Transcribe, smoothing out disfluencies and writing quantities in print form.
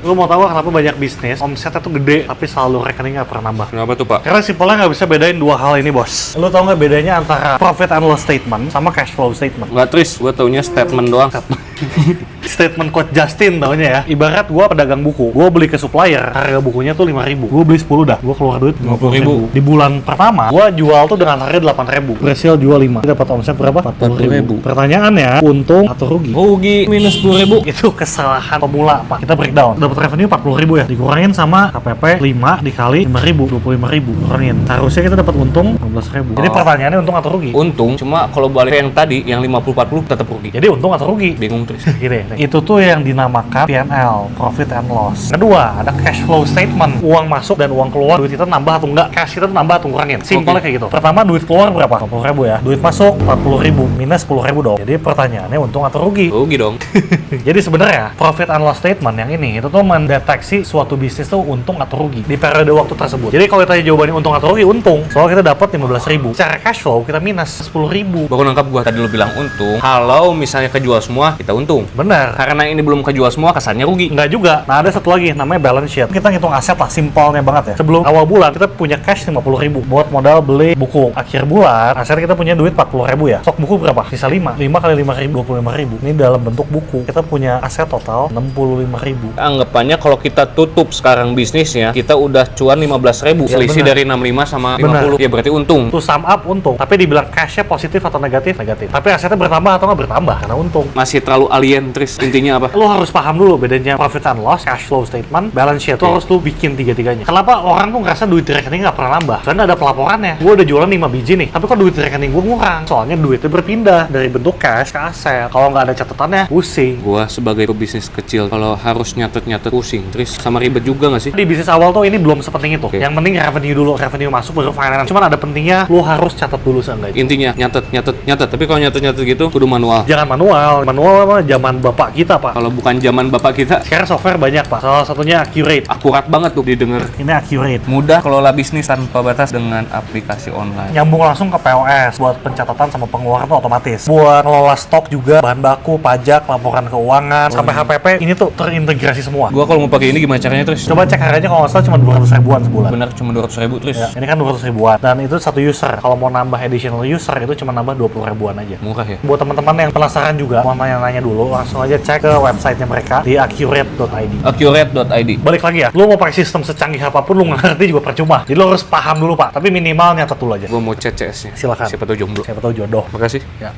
Lu mau tahu kenapa banyak bisnis omsetnya tuh gede tapi selalu rekeningnya nggak pernah nambah? Kenapa tuh, Pak? Karena simpelnya nggak bisa bedain dua hal ini, bos. Lu tau nggak bedanya antara profit and loss statement sama cash flow statement? Nggak, Tris. Gue taunya statement doang. Statement Coach Justin taunya ya. Ibarat gua pedagang buku, gua beli ke supplier, harga bukunya tuh 5.000. Gua beli 10 dah, gua keluar duit 50.000. Di bulan pertama, gua jual tuh dengan harga 8.000. Berhasil jual 5. Dapat omset berapa? 40.000. Pertanyaannya, untung atau rugi? Rugi minus 10.000. Itu kesalahan pemula, Pak. Kita breakdown. Dapat revenue 40.000 ya. Dikurangin sama KPP 5 dikali 5.000, 25.000. Kurangin. Harusnya kita dapat untung 15.000. Jadi pertanyaannya untung atau rugi? Untung, cuma kalau balik ke yang tadi, yang 50-40 tetap rugi. Jadi untung atau rugi? Bingung, Tris. Gini, itu tuh yang dinamakan P&L, profit and loss. Kedua, ada cash flow statement. Uang masuk dan uang keluar, duit kita nambah atau enggak, cash kita tuh nambah atau kurangin. Simpelnya kayak gitu. Pertama, duit keluar berapa? 40.000 ya. Duit masuk 40.000, minus 10.000 dong. Jadi pertanyaannya untung atau rugi? Rugi dong. Jadi sebenarnya profit and loss statement yang ini itu tuh mendeteksi suatu bisnis tuh untung atau rugi di periode waktu tersebut. Jadi kalau ditanya jawabannya untung atau rugi, untung. Soalnya kita dapat 15.000. Secara cash flow kita minus 10.000. Baru nangkap gua, tadi lu bilang untung. Kalau misalnya kejual semua, kita untung. Benar. Karena ini belum kejual semua, kesannya rugi. Enggak juga. Nah, ada satu lagi namanya balance sheet. Kita ngitung aset lah, simpelnya banget ya. Sebelum awal bulan kita punya cash 50.000 buat modal beli buku. Akhir bulan, aset kita punya duit 40.000 ya. Stok buku berapa? Sisa 5. 5 kali 5.000, 25.000. Ini dalam bentuk buku. Kita punya aset total 65.000. Anggapannya kalau kita tutup sekarang bisnisnya, kita udah cuan 15.000. Ya, Selisih benar. dari 65 sama Benar. 50. Ya berarti untung. To sum up untung. Tapi dibilang cashnya positif atau negatif? Negatif. Tapi asetnya bertambah atau nggak bertambah? Karena untung. Masih terlalu alien, Tris. Intinya apa? Lo harus paham dulu bedanya profit and loss, cash flow statement, balance sheet. Itu harus lu bikin tiga-tiganya. Kenapa orang tuh ngerasa duit di rekening nggak pernah nambah? Soalnya ada pelaporannya. Gue udah jualan 5 biji nih, tapi kok duit di rekening gue ngurang? Soalnya duitnya berpindah dari bentuk cash ke aset. Kalau nggak ada catatannya, pusing. Gua sebagai pebisnis kecil, kalau harus nyatet-nyatet pusing, Tris. Sama ribet juga nggak sih? Di bisnis awal tuh ini belum sepenting itu. Oke. Yang penting revenue dulu, revenue masuk baru finance. Cuman ada pentingnya lu harus catat dulu seenggaknya. Intinya nyatet. Tapi kalau nyatet gitu kudu manual. Jangan manual. Manual mah zaman bapak kita, Pak. Kalau bukan zaman bapak kita, Sekarang software banyak, Pak. Salah satunya Accurate. akurat banget tuh didengar. Ini Accurate. Mudah kelola bisnis tanpa batas dengan aplikasi online. Nyambung langsung ke POS buat pencatatan sama pengeluaran tuh otomatis. Buat ngelola stok juga, bahan baku, pajak, laporan keuangan, sampai HPP ini tuh terintegrasi semua. Gua kalau mau pakai ini gimana caranya, Tris? Coba cek harganya kalau nggak salah cuma 200 ribuan sebulan. Bener cuma 200.000, Tris. Ya, ini kan 200 ribuan dan itu satu user. Kalau mau nambah additional user itu cuma nambah 20 ribuan aja. Murah ya. Buat teman-teman yang penasaran juga mau nanya-nanya dulu, langsung aja cek ke websitenya mereka di accurate.id. Accurate.id. Balik lagi ya, lu mau pakai sistem secanggih apapun lu nggak ngerti juga percuma. Jadi lu harus paham dulu, Pak. Tapi minimal nyatet dulu aja. Gua mau chat CS-nya. Silakan. Siapa tahu jomblo. Siapa tahu jodoh. Makasih. Ya.